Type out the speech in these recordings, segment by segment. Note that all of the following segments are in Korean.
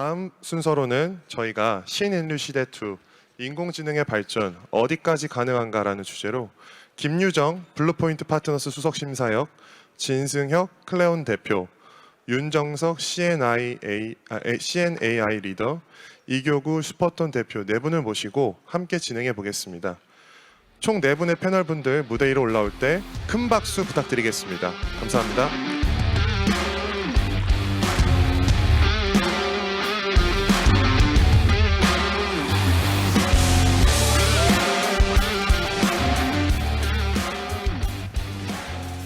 다음 순서로는 저희가 신인류 시대2 인공지능의 발전 어디까지 가능한가라는 주제로 김유정 블루포인트 파트너스 수석심사역, 진승혁 클레온 대표, 윤정석 CNAI 리더, 이교구 슈퍼톤 대표 네 분을 모시고 함께 진행해 보겠습니다. 총 네 분의 패널분들 무대 위로 올라올 때 큰 박수 부탁드리겠습니다. 감사합니다.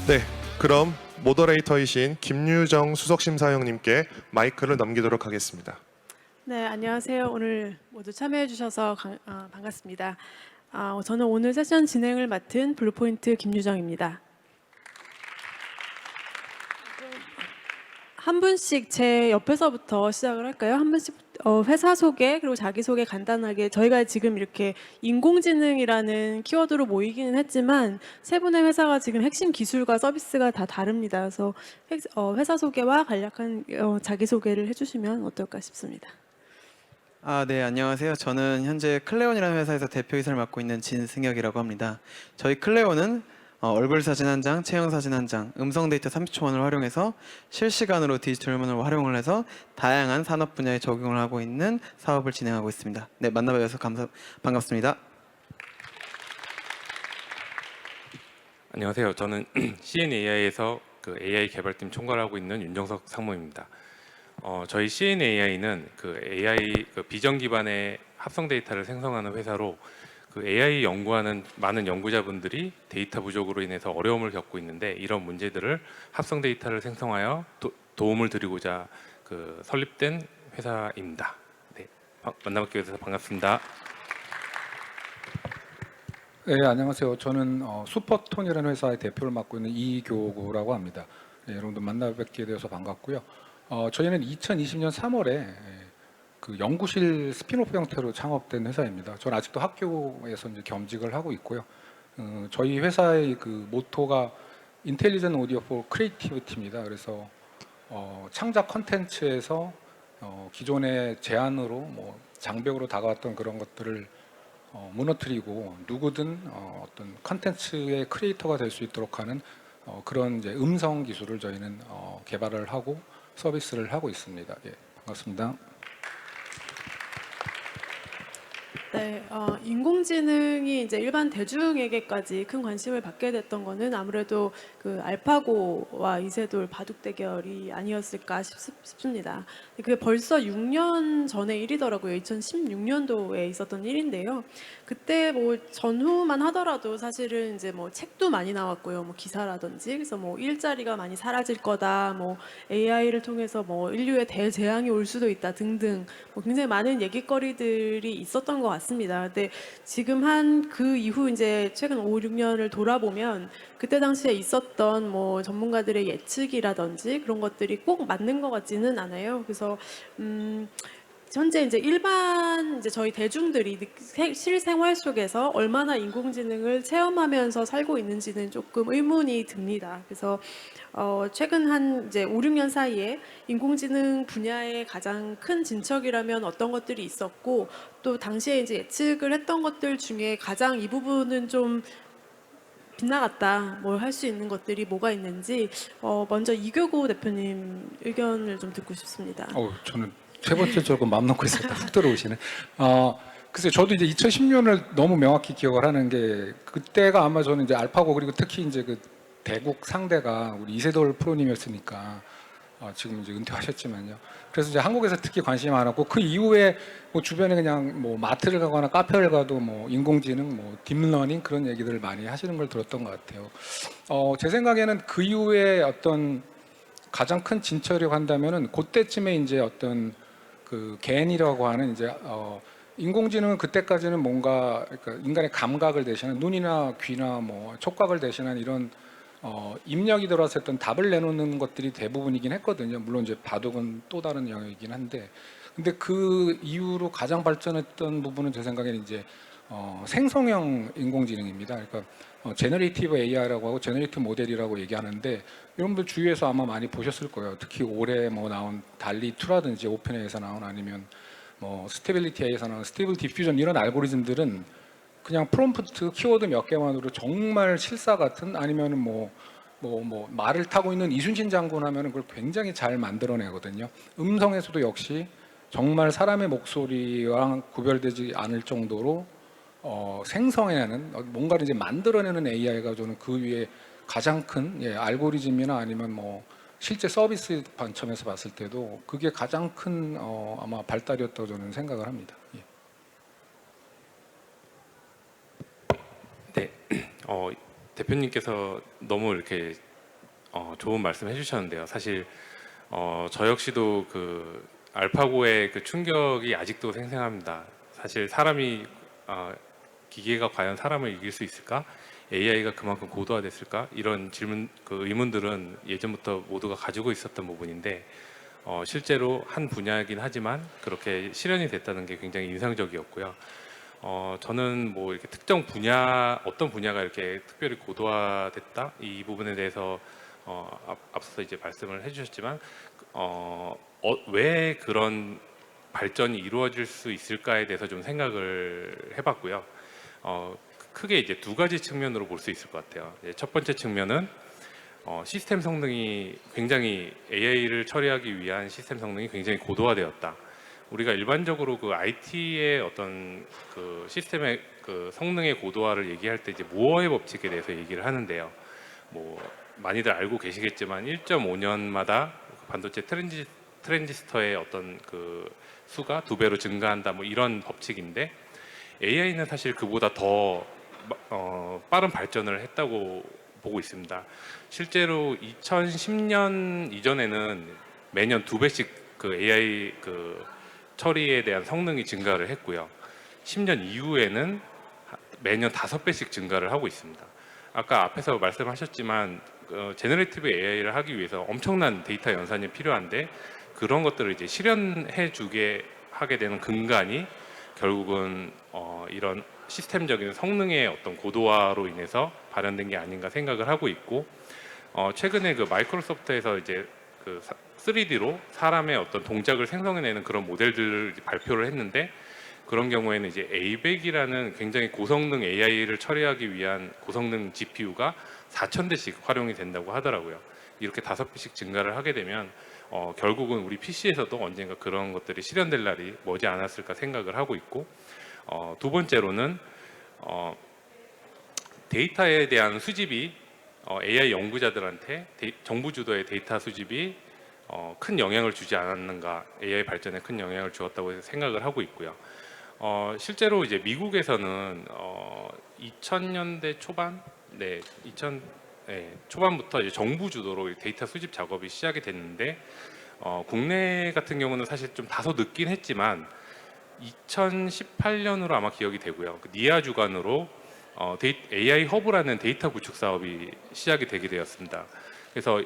네, 그럼 모더레이터이신 김유정 수석심사위원님께 마이크를 넘기도록 하겠습니다. 네, 안녕하세요. 오늘 모두 참여해 주셔서 반갑습니다. 저는 오늘 세션 진행을 맡은 블루포인트 김유정입니다. 한 분씩 제 옆에서부터 시작을 할까요? 한 분씩 회사 소개 그리고 자기소개 간단하게. 저희가 지금 이렇게 인공지능이라는 키워드로 모이기는 했지만 세 분의 회사가 지금 핵심 기술과 서비스가 다 다릅니다. 그래서 회사 소개와 간략한 자기소개를 해주시면 어떨까 싶습니다. 네, 안녕하세요. 저는 현재 클레온이라는 회사에서 대표이사를 맡고 있는 진승혁이라고 합니다. 저희 클레온은 얼굴 사진 한 장, 체형 사진 한 장, 음성 데이터 30초만을 활용해서 실시간으로 디지털 휴먼을 활용을 해서 다양한 산업 분야에 적용을 하고 있는 사업을 진행하고 있습니다. 네, 만나뵈서 반갑습니다. 안녕하세요. 저는 CNAI에서 AI 개발팀 총괄하고 있는 윤정석 상무입니다. 저희 CNAI는 AI 비전 기반의 합성 데이터를 생성하는 회사로 AI 연구하는 많은 연구자분들이 데이터 부족으로 인해서 어려움을 겪고 있는데 이런 문제들을 합성 데이터를 생성하여 도움을 드리고자 설립된 회사입니다. 네, 만나뵙게 돼서 반갑습니다. 네, 안녕하세요. 저는 슈퍼톤이라는 회사의 대표를 맡고 있는 이교구라고 합니다. 네, 여러분들 만나뵙게 되어서 반갑고요. 저희는 2020년 3월에 연구실 스피노프 형태로 창업된 회사입니다. 저는 아직도 학교에서 이제 겸직을 하고 있고요. 저희 회사의 모토가 인텔리전트 오디오 포 크리에이티비티입니다. 그래서 창작 컨텐츠에서 기존의 제안으로 장벽으로 다가왔던 그런 것들을 무너뜨리고 누구든 어떤 컨텐츠의 크리에이터가 될 수 있도록 하는 그런 이제 음성 기술을 저희는 개발을 하고 서비스를 하고 있습니다. 예, 반갑습니다. 네, 인공지능이 이제 일반 대중에게까지 큰 관심을 받게 됐던 거는 아무래도 알파고와 이세돌 바둑 대결이 아니었을까 싶습니다. 그게 벌써 6년 전의 일이더라고요. 2016년도에 있었던 일인데요. 그때 전후만 하더라도 사실은 이제 책도 많이 나왔고요. 기사라든지 그래서 일자리가 많이 사라질 거다, AI를 통해서 인류에 대재앙이 올 수도 있다 등등 굉장히 많은 얘기거리들이 있었던 것 같습니다. 근데 지금 그 이후 이제 최근 5, 6년을 돌아보면 그때 당시에 있었던 전문가들의 예측이라든지 그런 것들이 꼭 맞는 것 같지는 않아요. 그래서 현재 이제 일반 저희 대중들이 실생활 속에서 얼마나 인공지능을 체험하면서 살고 있는지는 조금 의문이 듭니다. 그래서 최근 한 이제 5, 6년 사이에 인공지능 분야의 가장 큰 진척이라면 어떤 것들이 있었고 또 당시에 이제 예측을 했던 것들 중에 가장 이 부분은 좀 빗나갔다, 할 수 있는 것들이 뭐가 있는지 먼저 이교구 대표님 의견을 좀 듣고 싶습니다. 저는 세 번째 조금 마음 놓고 있었다 훅 들어오시네. 글쎄 저도 이제 2010년을 너무 명확히 기억을 하는 게 그때가 아마 저는 이제 알파고 그리고 특히 이제 대국 상대가 우리 이세돌 프로님이었으니까 지금 이제 은퇴하셨지만요. 그래서 이제 한국에서 특히 관심이 많았고 그 이후에 주변에 그냥 마트를 가거나 카페를 가도 인공지능, 딥러닝 그런 얘기들을 많이 하시는 걸 들었던 것 같아요. 제 생각에는 그 이후에 어떤 가장 큰 진척이라고 한다면은 그때쯤에 이제 어떤 겐이라고 하는 이제 인공지능은 그때까지는 뭔가 인간의 감각을 대신한 눈이나 귀나 촉각을 대신한 이런 입력이 들어왔을 때 답을 내놓는 것들이 대부분이긴 했거든요. 물론 이제 바둑은 또 다른 영역이긴 한데, 근데 그 이후로 가장 발전했던 부분은 제 생각에는 이제 생성형 인공지능입니다. 그러니까 제너레이티브 AI라고 하고 제너레이티브 모델이라고 얘기하는데 여러분들 주위에서 아마 많이 보셨을 거예요. 특히 올해 뭐 나온 달리 2라든지 오픈AI에서 나온 아니면 뭐 스테빌리티AI에서 나온 스테이블 디퓨전 이런 알고리즘들은 그냥 프롬프트 키워드 몇 개만으로 정말 실사 같은 아니면은 뭐 말을 타고 있는 이순신 장군 하면은 그걸 굉장히 잘 만들어내거든요. 음성에서도 역시 정말 사람의 목소리와 구별되지 않을 정도로 생성해내는 뭔가를 이제 만들어내는 AI가 저는 그 위에 가장 큰 알고리즘이나 아니면 뭐 실제 서비스 관점에서 봤을 때도 그게 가장 큰 아마 발달이었다고 저는 생각을 합니다. 예. 네, 대표님께서 너무 이렇게 좋은 말씀 해주셨는데요. 사실 저 역시도 그 알파고의 그 충격이 아직도 생생합니다. 사실 사람이 기계가 과연 사람을 이길 수 있을까? AI가 그만큼 고도화됐을까? 이런 질문, 그 의문들은 예전부터 모두가 가지고 있었던 부분인데 실제로 한 분야이긴 하지만 그렇게 실현이 됐다는 게 굉장히 인상적이었고요. 저는 뭐 이렇게 특정 분야, 어떤 분야가 이렇게 특별히 고도화됐다 이 부분에 대해서 앞서 이제 말씀을 해주셨지만 왜 그런 발전이 이루어질 수 있을까에 대해서 좀 생각을 해봤고요. 크게 이제 두 가지 측면으로 볼 수 있을 것 같아요. 첫 번째 측면은 시스템 성능이 굉장히 AI를 처리하기 위한 시스템 성능이 굉장히 고도화되었다. 우리가 일반적으로 그 IT의 어떤 그 시스템의 그 성능의 고도화를 얘기할 때 이제 무어의 법칙에 대해서 얘기를 하는데요. 뭐 많이들 알고 계시겠지만 1.5년마다 반도체 트랜지스터의 어떤 그 수가 2배로 증가한다. 뭐 이런 법칙인데 AI는 사실 그보다 더 빠른 발전을 했다고 보고 있습니다. 실제로 2010년 이전에는 매년 2배씩 그 AI 그 처리에 대한 성능이 증가를 했고요. 10년 이후에는 매년 5배씩 증가를 하고 있습니다. 아까 앞에서 말씀하셨지만 제너레이티브 AI를 하기 위해서 엄청난 데이터 연산이 필요한데 그런 것들을 이제 실현해 주게 하게 되는 근간이 결국은 이런 시스템적인 성능의 어떤 고도화로 인해서 발현된 게 아닌가 생각을 하고 있고 최근에 그 마이크로소프트에서 이제 그 3D로 사람의 어떤 동작을 생성해내는 그런 모델들을 발표를 했는데 그런 경우에는 이제 A100이라는 굉장히 고성능 AI를 처리하기 위한 고성능 GPU가 4,000대씩 활용이 된다고 하더라고요. 이렇게 5배씩 증가를 하게 되면 결국은 우리 PC에서도 언젠가 그런 것들이 실현될 날이 머지 않았을까 생각을 하고 있고 두 번째로는 데이터에 대한 수집이 AI 연구자들한테 정부 주도의 데이터 수집이 큰 영향을 주지 않았는가, AI 발전에 큰 영향을 주었다고 생각을 하고 있고요. 실제로 이제 미국에서는 2000년대 초반, 초반부터 이제 정부 주도로 데이터 수집 작업이 시작이 됐는데 국내 같은 경우는 사실 좀 다소 늦긴 했지만 2018년으로 아마 기억이 되고요. 그 니아 주관으로 AI 허브라는 데이터 구축 사업이 시작이 되게 되었습니다. 그래서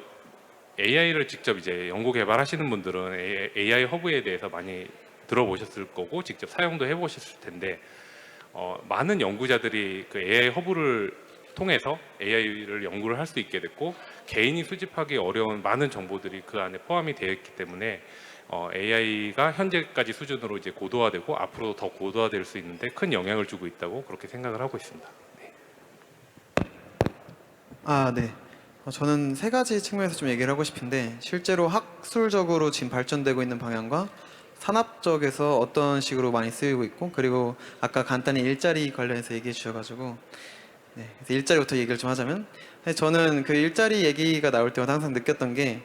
AI를 직접 이제 연구 개발하시는 분들은 AI 허브에 대해서 많이 들어보셨을 거고 직접 사용도 해보셨을 텐데 많은 연구자들이 그 AI 허브를 통해서 AI를 연구를 할 수 있게 됐고 개인이 수집하기 어려운 많은 정보들이 그 안에 포함이 되어 있기 때문에 AI가 현재까지 수준으로 이제 고도화되고 앞으로 더 고도화될 수 있는데 큰 영향을 주고 있다고 그렇게 생각을 하고 있습니다. 네. 네. 저는 세 가지 측면에서 좀 얘기를 하고 싶은데 실제로 학술적으로 지금 발전되고 있는 방향과 산업적에서 어떤 식으로 많이 쓰이고 있고 그리고 아까 간단히 일자리 관련해서 얘기해 주셔가지고 그래서 일자리부터 얘기를 좀 하자면 저는 그 일자리 얘기가 나올 때마다 항상 느꼈던 게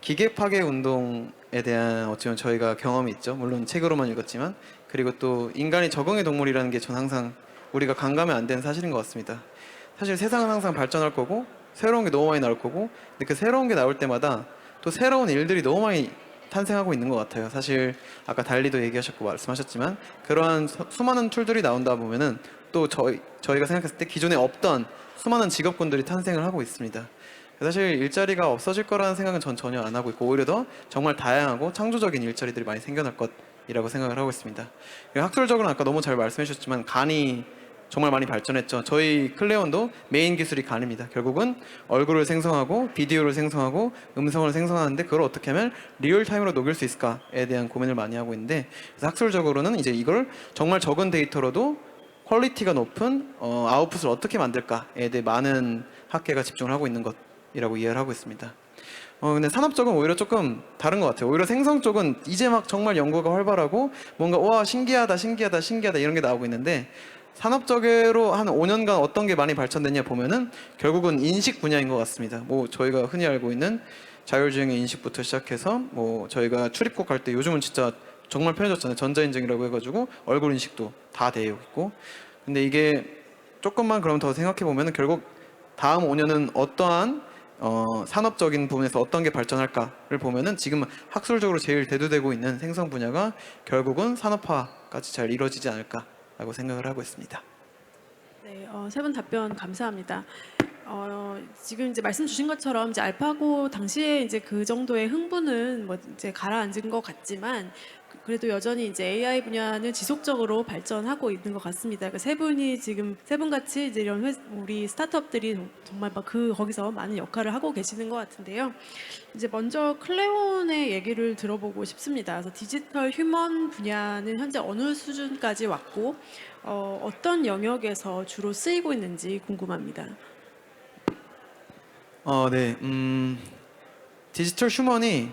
기계 파괴 운동에 대한 어쩌면 저희가 경험이 있죠. 물론 책으로만 읽었지만 그리고 또 인간이 적응의 동물이라는 게 저는 항상 우리가 간과하면 안 되는 사실인 것 같습니다. 사실 세상은 항상 발전할 거고 새로운 게 너무 많이 나올 거고 근데 그 새로운 게 나올 때마다 또 새로운 일들이 너무 많이 탄생하고 있는 것 같아요. 사실 아까 달리도 얘기하셨고 말씀하셨지만 그러한 수많은 툴들이 나온다 보면은 또 저희가 생각했을 때 기존에 없던 수많은 직업군들이 탄생을 하고 있습니다. 사실 일자리가 없어질 거라는 생각은 전 전혀 안 하고 있고 오히려 더 정말 다양하고 창조적인 일자리들이 많이 생겨날 것이라고 생각을 하고 있습니다. 학술적으로는 아까 너무 잘 말씀해 주셨지만 간이 정말 많이 발전했죠. 저희 클레온도 메인 기술이 간입니다. 결국은 얼굴을 생성하고 비디오를 생성하고 음성을 생성하는데 그걸 어떻게 하면 리얼타임으로 녹일 수 있을까에 대한 고민을 많이 하고 있는데, 그래서 학술적으로는 이제 이걸 정말 적은 데이터로도 퀄리티가 높은 아웃풋을 어떻게 만들까에 대해 많은 학계가 집중을 하고 있는 것이라고 이해를 하고 있습니다. 근데 산업 쪽은 오히려 조금 다른 것 같아요. 오히려 생성 쪽은 이제 막 정말 연구가 활발하고 뭔가 와 신기하다 이런 게 나오고 있는데, 산업적으로 한 5년간 어떤 게 많이 발전됐냐 보면은 결국은 인식 분야인 것 같습니다. 뭐 저희가 흔히 알고 있는 자율주행의 인식부터 시작해서 뭐 저희가 출입국 갈 때 요즘은 진짜 정말 편해졌잖아요. 전자인증이라고 해가지고 얼굴 인식도 다 되어 있고. 근데 이게 조금만 그럼 더 생각해 보면은 결국 다음 5년은 어떠한 산업적인 부분에서 어떤 게 발전할까를 보면은 지금 학술적으로 제일 대두되고 있는 생성 분야가 결국은 산업화까지 잘 이루어지지 않을까라고 생각을 하고 있습니다. 네, 세 분 답변 감사합니다. 지금 이제 말씀 주신 것처럼 이제 알파고 당시에 이제 그 정도의 흥분은 뭐 이제 가라앉은 것 같지만 그래도 여전히 이제 AI 분야는 지속적으로 발전하고 있는 것 같습니다. 그러니까 세 분 같이 이제 이런 우리 스타트업들이 정말 막 거기서 많은 역할을 하고 계시는 것 같은데요. 이제 먼저 클레온의 얘기를 들어보고 싶습니다. 그래서 디지털 휴먼 분야는 현재 어느 수준까지 왔고 어떤 영역에서 주로 쓰이고 있는지 궁금합니다. 네. 디지털 휴먼이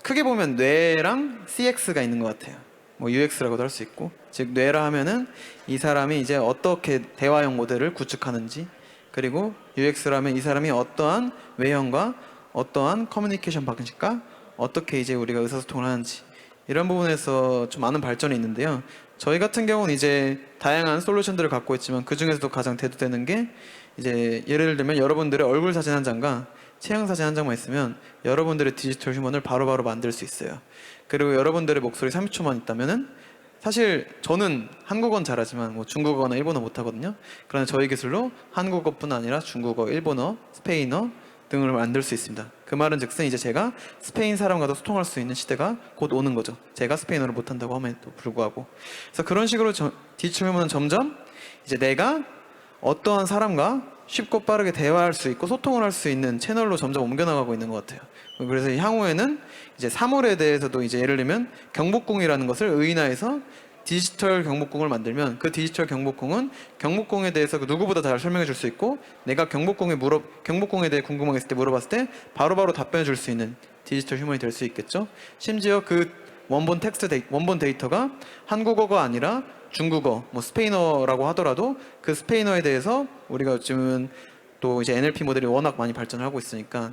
크게 보면 뇌랑 CX가 있는 것 같아요. 뭐 UX라고도 할 수 있고, 즉 뇌라 하면은 이 사람이 이제 어떻게 대화형 모델을 구축하는지, 그리고 UX라면 이 사람이 어떠한 외형과 어떠한 커뮤니케이션 방식과 어떻게 이제 우리가 의사소통을 하는지, 이런 부분에서 좀 많은 발전이 있는데요. 저희 같은 경우는 이제 다양한 솔루션들을 갖고 있지만 그 중에서도 가장 대두되는 게 이제 예를 들면 여러분들의 얼굴 사진 한 장과 체형 사진 한 장만 있으면 여러분들의 디지털 휴먼을 바로바로 만들 수 있어요. 그리고 여러분들의 목소리 30초만 있다면은, 사실 저는 한국어는 잘하지만 뭐 중국어나 일본어 못하거든요. 그러나 저희 기술로 한국어뿐 아니라 중국어, 일본어, 스페인어 등을 만들 수 있습니다. 그 말은 즉슨 이제 제가 스페인 사람과도 소통할 수 있는 시대가 곧 오는 거죠. 제가 스페인어를 못한다고 함에도 불구하고. 그래서 그런 식으로 디지털 휴먼은 점점 이제 내가 어떠한 사람과 쉽고 빠르게 대화할 수 있고 소통을 할 수 있는 채널로 점점 옮겨나가고 있는 것 같아요. 그래서 향후에는 이제 사물에 대해서도 이제 예를 들면 경복궁이라는 것을 의인화해서 디지털 경복궁을 만들면 그 디지털 경복궁은 경복궁에 대해서 누구보다 잘 설명해 줄 수 있고, 내가 경복궁에 대해 궁금했을 때 물어봤을 때 바로바로 답변해 줄 수 있는 디지털 휴먼이 될 수 있겠죠. 심지어 그 원본 데이터가 한국어가 아니라 중국어, 뭐 스페인어라고 하더라도 그 스페인어에 대해서 우리가 요즘은 또 이제 NLP 모델이 워낙 많이 발전을 하고 있으니까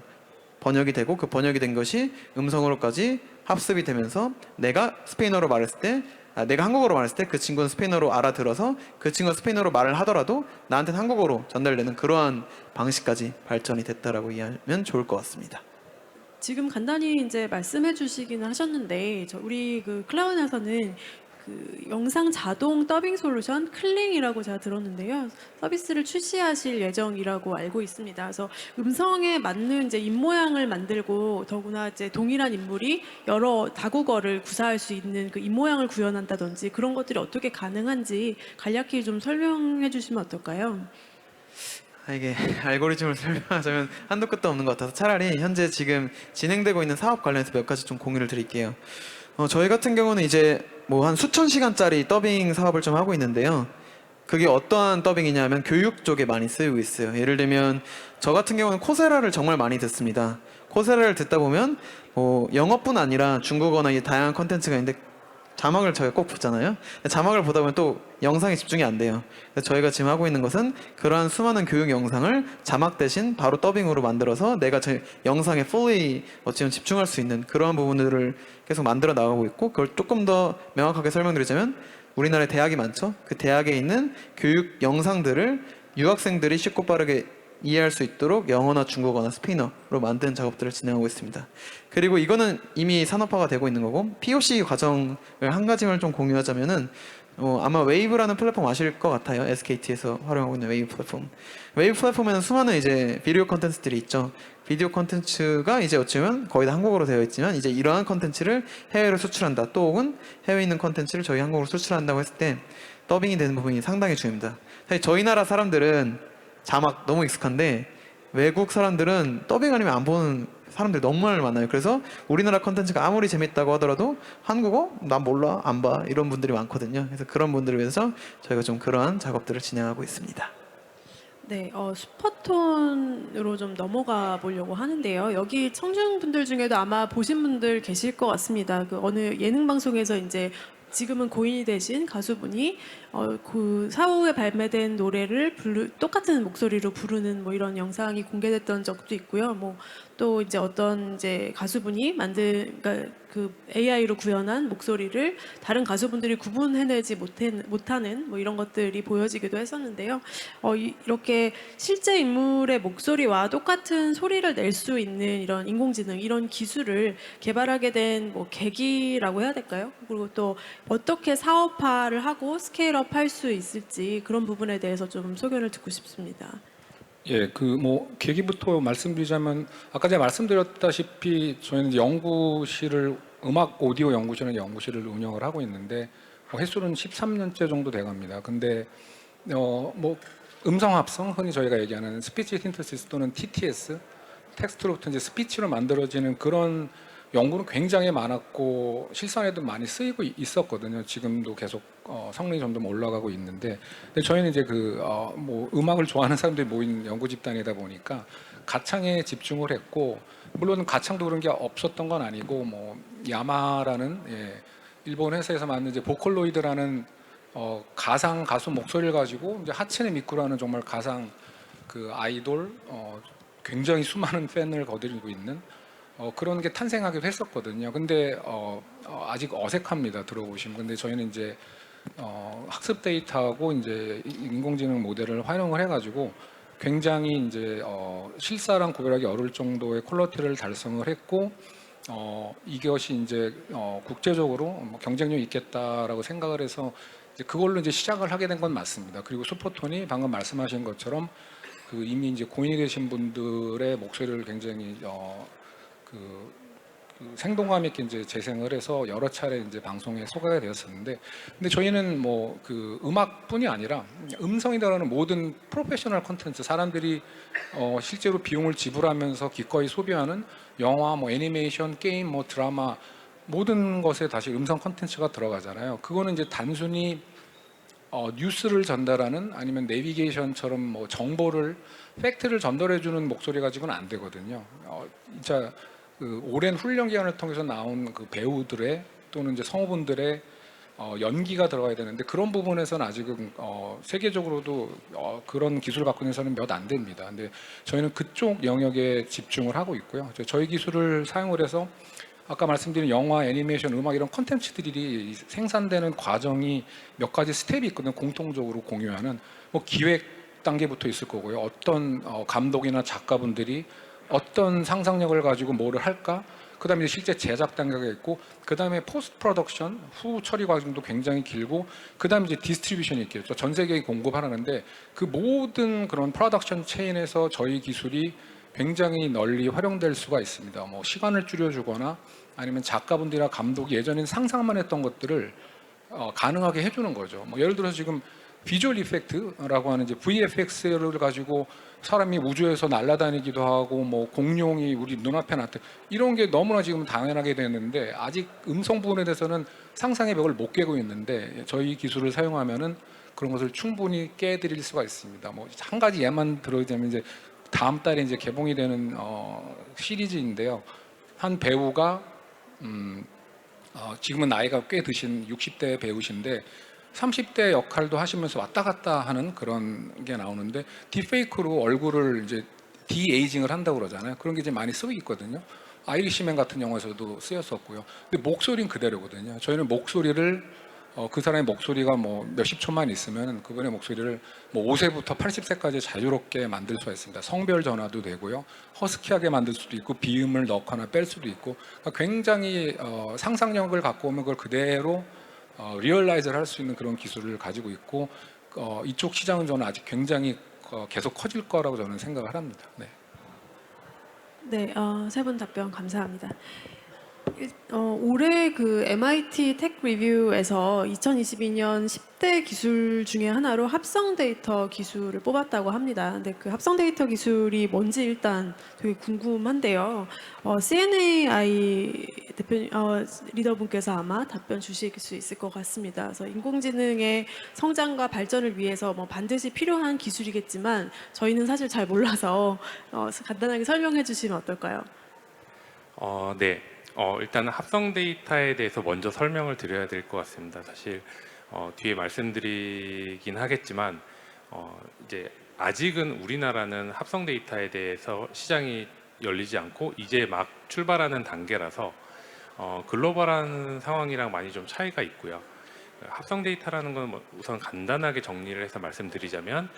번역이 되고, 그 번역이 된 것이 음성으로까지 합습이 되면서 내가 스페인어로 말했을 때, 내가 한국어로 말했을 때 그 친구는 스페인어로 알아들어서 그 친구가 스페인어로 말을 하더라도 나한테는 한국어로 전달되는 그러한 방식까지 발전이 됐다라고 이해하면 좋을 것 같습니다. 지금 간단히 이제 말씀해 주시기는 하셨는데 우리 그 클라우드에서는 그 영상 자동 더빙 솔루션 클링이라고 제가 들었는데요. 서비스를 출시하실 예정이라고 알고 있습니다. 그래서 음성에 맞는 이제 입모양을 만들고 더구나 이제 동일한 인물이 여러 다국어를 구사할 수 있는 그 입모양을 구현한다든지 그런 것들이 어떻게 가능한지 간략히 좀 설명해 주시면 어떨까요? 이게 알고리즘을 설명하자면 한도 끝도 없는 것 같아서 차라리 현재 지금 진행되고 있는 사업 관련해서 몇 가지 좀 공유를 드릴게요. 저희 같은 경우는 이제 뭐 한 수천 시간짜리 더빙 사업을 좀 하고 있는데요. 그게 어떠한 더빙이냐면 교육 쪽에 많이 쓰이고 있어요. 예를 들면 저 같은 경우는 코세라를 정말 많이 듣습니다. 코세라를 듣다 보면 뭐 영어뿐 아니라 중국어나 이 다양한 콘텐츠가 있는데 자막을 저희가 꼭 보잖아요. 자막을 보다 보면 또 영상에 집중이 안 돼요. 그래서 저희가 지금 하고 있는 것은 그러한 수많은 교육 영상을 자막 대신 바로 더빙으로 만들어서 내가 제 영상에 fully 어찌면 집중할 수 있는 그러한 부분들을 계속 만들어 나가고 있고, 그걸 조금 더 명확하게 설명드리자면 우리나라에 대학이 많죠. 그 대학에 있는 교육 영상들을 유학생들이 쉽고 빠르게 이해할 수 있도록 영어나 중국어나 스페인어로 만드는 작업들을 진행하고 있습니다. 그리고 이거는 이미 산업화가 되고 있는 거고, POC 과정을 한 가지만 좀 공유하자면은 아마 웨이브라는 플랫폼 아실 것 같아요. SKT에서 활용하고 있는 웨이브 플랫폼. 웨이브 플랫폼에는 수많은 이제 비디오 콘텐츠들이 있죠. 비디오 콘텐츠가 이제 어쩌면 거의 다 한국어로 되어 있지만 이제 이러한 콘텐츠를 해외로 수출한다, 또 혹은 해외에 있는 콘텐츠를 저희 한국으로 수출한다고 했을 때 더빙이 되는 부분이 상당히 중요합니다. 사실 저희 나라 사람들은 자막 너무 익숙한데 외국 사람들은 더빙 아니면 안 보는 사람들이 정말 많아요. 그래서 우리나라 컨텐츠가 아무리 재밌다고 하더라도 한국어? 난 몰라, 안 봐, 이런 분들이 많거든요. 그래서 그런 분들을 위해서 저희가 좀 그러한 작업들을 진행하고 있습니다. 네, 슈퍼톤으로 좀 넘어가 보려고 하는데요. 여기 청중분들 중에도 아마 보신 분들 계실 것 같습니다. 그 어느 예능 방송에서 이제 지금은 고인이 되신 가수분이 그 사후에 발매된 노래를 똑같은 목소리로 부르는 뭐 이런 영상이 공개됐던 적도 있고요. 뭐 또 이제 어떤 이제 가수분이 그러니까 그 AI로 구현한 목소리를 다른 가수분들이 구분해내지 못하는 뭐 이런 것들이 보여지기도 했었는데요. 이렇게 실제 인물의 목소리와 똑같은 소리를 낼 수 있는 이런 인공지능, 이런 기술을 개발하게 된 뭐 계기라고 해야 될까요? 그리고 또 어떻게 사업화를 하고 스케일업 할 수 있을지 그런 부분에 대해서 좀 소견을 듣고 싶습니다. 예, 그 뭐 계기부터 말씀드리자면 아까 제가 말씀드렸다시피 저희는 연구실을 음악 오디오 연구실은 연구실을 운영을 하고 있는데 횟수는 13년째 정도 돼갑니다. 근데 뭐 음성 합성 흔히 저희가 얘기하는 스피치 신테시스 또는 TTS 텍스트로부터 이제 스피치로 만들어지는 그런 연구는 굉장히 많았고 실산에도 많이 쓰이고 있었거든요. 지금도 계속 성능이 점점 올라가고 있는데, 근데 저희는 이제 뭐 음악을 좋아하는 사람들이 모인 연구 집단이다 보니까 가창에 집중을 했고, 물론 가창도 그런 게 없었던 건 아니고, 뭐 야마라는 일본 회사에서 만든 이제 보컬로이드라는 가상 가수 목소리를 가지고 이제 하츠네 미쿠라는 정말 가상 그 아이돌 굉장히 수많은 팬을 거느리고 있는 그런 게 탄생하기도 했었거든요. 근데 아직 어색합니다. 들어보시면. 근데 저희는 이제 학습 데이터하고 이제 인공지능 모델을 활용을 해가지고 굉장히 이제 실사랑 구별하기 어려울 정도의 퀄리티를 달성을 했고 이것이 이제 국제적으로 뭐 경쟁력이 있겠다라고 생각을 해서 이제 그걸로 이제 시작을 하게 된 건 맞습니다. 그리고 슈퍼톤이 방금 말씀하신 것처럼 그 이미 이제 고인이 되신 분들의 목소리를 굉장히 그 생동감 있게 이제 재생을 해서 여러 차례 이제 방송에 소개가 되었었는데, 근데 저희는 뭐 그 음악뿐이 아니라 음성이 들어가는 모든 프로페셔널 콘텐츠, 사람들이 실제로 비용을 지불하면서 기꺼이 소비하는 영화, 뭐 애니메이션, 게임, 뭐 드라마 모든 것에 다시 음성 콘텐츠가 들어가잖아요. 그거는 이제 단순히 뉴스를 전달하는 아니면 내비게이션처럼 뭐 정보를 팩트를 전달해주는 목소리 가지고는 안 되거든요. 진짜 그 오랜 훈련 기간을 통해서 나온 그 배우들의 또는 이제 성우분들의 연기가 들어가야 되는데 그런 부분에서는 아직은 세계적으로도 그런 기술을 갖고 있는 사람은 몇 안 됩니다. 근데 저희는 그쪽 영역에 집중을 하고 있고요. 저희 기술을 사용을 해서 아까 말씀드린 영화, 애니메이션, 음악 이런 콘텐츠들이 생산되는 과정이 몇 가지 스텝이 있거든요. 공통적으로 공유하는 뭐 기획 단계부터 있을 거고요. 어떤 감독이나 작가분들이 어떤 상상력을 가지고 뭐를 할까? 그다음에 실제 제작 단계가 있고, 그다음에 포스트 프로덕션 후 처리 과정도 굉장히 길고, 그다음에 이제 디스트리뷰션이 있겠죠. 전 세계에 공급하는데 그 모든 그런 프로덕션 체인에서 저희 기술이 굉장히 널리 활용될 수가 있습니다. 뭐 시간을 줄여주거나 아니면 작가분들이나 감독이 예전엔 상상만 했던 것들을 가능하게 해주는 거죠. 뭐 예를 들어서 지금 비주얼 이펙트라고 하는 이제 VFX를 가지고 사람이 우주에서 날아다니기도 하고 뭐 공룡이 우리 눈앞에 나타 이런 게 너무나 지금 당연하게 됐는데 아직 음성 부분에 대해서는 상상의 벽을 못 깨고 있는데 저희 기술을 사용하면은 그런 것을 충분히 깨드릴 수가 있습니다. 뭐 한 가지 예만 들어보자면 이제 다음 달에 이제 개봉이 되는 시리즈인데요. 한 배우가 지금은 나이가 꽤 드신 60대 배우신데 30대 역할도 하시면서 왔다 갔다 하는 그런 게 나오는데 딥페이크로 얼굴을 이제 디에이징을 한다고 그러잖아요. 그런 게 이제 많이 쓰고 있거든요. 아이리시맨 같은 영화에서도 쓰였었고요. 근데 목소리는 그대로거든요. 저희는 목소리를 그 사람의 목소리가 뭐 몇십 초만 있으면 그분의 목소리를 뭐 5세부터 80세까지 자유롭게 만들 수가 있습니다. 성별 전화도 되고요. 허스키하게 만들 수도 있고 비음을 넣거나 뺄 수도 있고 그러니까 굉장히 상상력을 갖고 오면 그걸 그대로 리얼라이즈를 할 수 있는 그런 기술을 가지고 있고 이쪽 시장은 저는 아직 굉장히 계속 커질 거라고 저는 생각을 합니다. 네. 네, 세 분 답변 감사합니다. 올해 그 MIT 텍 리뷰에서 2022년 10대 기술 중에 하나로 합성 데이터 기술을 뽑았다고 합니다. 근데 그 합성 데이터 기술이 뭔지 일단 되게 궁금한데요. CNAI 대표 리더분께서 아마 답변 주실 수 있을 것 같습니다. 그래서 인공지능의 성장과 발전을 위해서 뭐 반드시 필요한 기술이겠지만 저희는 사실 잘 몰라서 간단하게 설명해 주시면 어떨까요? 네. 일단 합성 데이터에 대해서 먼저 설명을 드려야 될 것 같습니다. 사실 뒤에 말씀드리긴 하겠지만 이제 아직은 우리나라는 합성 데이터에 대해서 시장이 열리지 않고 이제 막 출발하는 단계라서 글로벌한 상황이랑 많이 좀 차이가 있고요. 합성 데이터라는 건 뭐 우선 간단하게 정리를 해서 말씀드리자면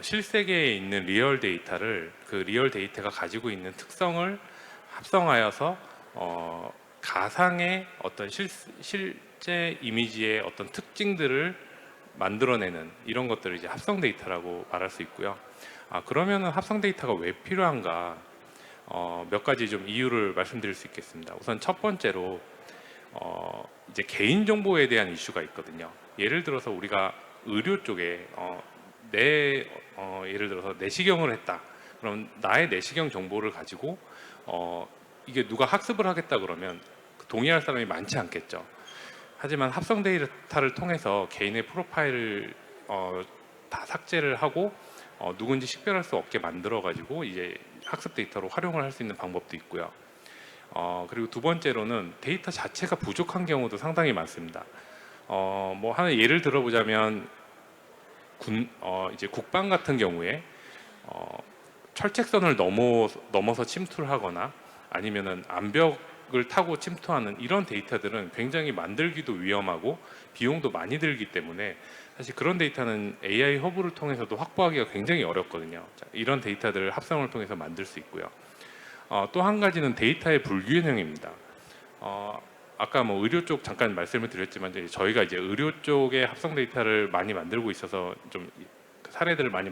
실세계에 있는 리얼 데이터를 그 리얼 데이터가 가지고 있는 특성을 합성하여서 가상의 어떤 실제 이미지의 어떤 특징들을 만들어내는 이런 것들을 이제 합성 데이터라고 말할 수 있고요. 그러면은 합성 데이터가 왜 필요한가? 몇 가지 좀 이유를 말씀드릴 수 있겠습니다. 우선 첫 번째로 이제 개인 정보에 대한 이슈가 있거든요. 예를 들어서 우리가 의료 쪽에 예를 들어서 내시경을 했다. 그럼 나의 내시경 정보를 가지고 이게 누가 학습을 하겠다 그러면 동의할 사람이 많지 않겠죠. 하지만 합성 데이터를 통해서 개인의 프로파일을 다 삭제를 하고 누군지 식별할 수 없게 만들어 가지고 이제 학습 데이터로 활용을 할 수 있는 방법도 있고요. 그리고 두 번째로는 데이터 자체가 부족한 경우도 상당히 많습니다. 뭐 하나 예를 들어보자면 이제 국방 같은 경우에 철책선을 넘어서 침투를 하거나 아니면은 암벽을 타고 침투하는 이런 데이터들은 굉장히 만들기도 위험하고 비용도 많이 들기 때문에 사실 그런 데이터는 AI 허브를 통해서도 확보하기가 굉장히 어렵거든요. 자, 이런 데이터들을 합성을 통해서 만들 수 있고요. 또 한 가지는 데이터의 불균형입니다. 아까 뭐 의료 쪽 잠깐 말씀을 드렸지만 저희가 이제 의료 쪽에 합성 데이터를 많이 만들고 있어서 좀 사례들을 많이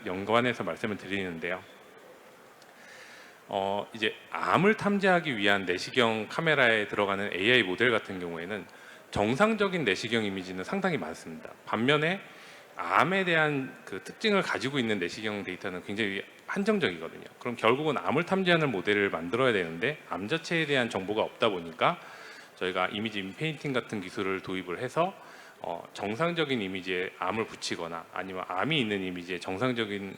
연관해서 말씀을 드리는데요. 이제 암을 탐지하기 위한 내시경 카메라에 들어가는 AI 모델 같은 경우에는 정상적인 내시경 이미지는 상당히 많습니다. 반면에 암에 대한 그 특징을 가지고 있는 내시경 데이터는 굉장히 한정적이거든요. 그럼 결국은 암을 탐지하는 모델을 만들어야 되는데 암 자체에 대한 정보가 없다 보니까 저희가 이미지 인페인팅 같은 기술을 도입을 해서 정상적인 이미지에 암을 붙이거나 아니면 암이 있는 이미지에 정상적인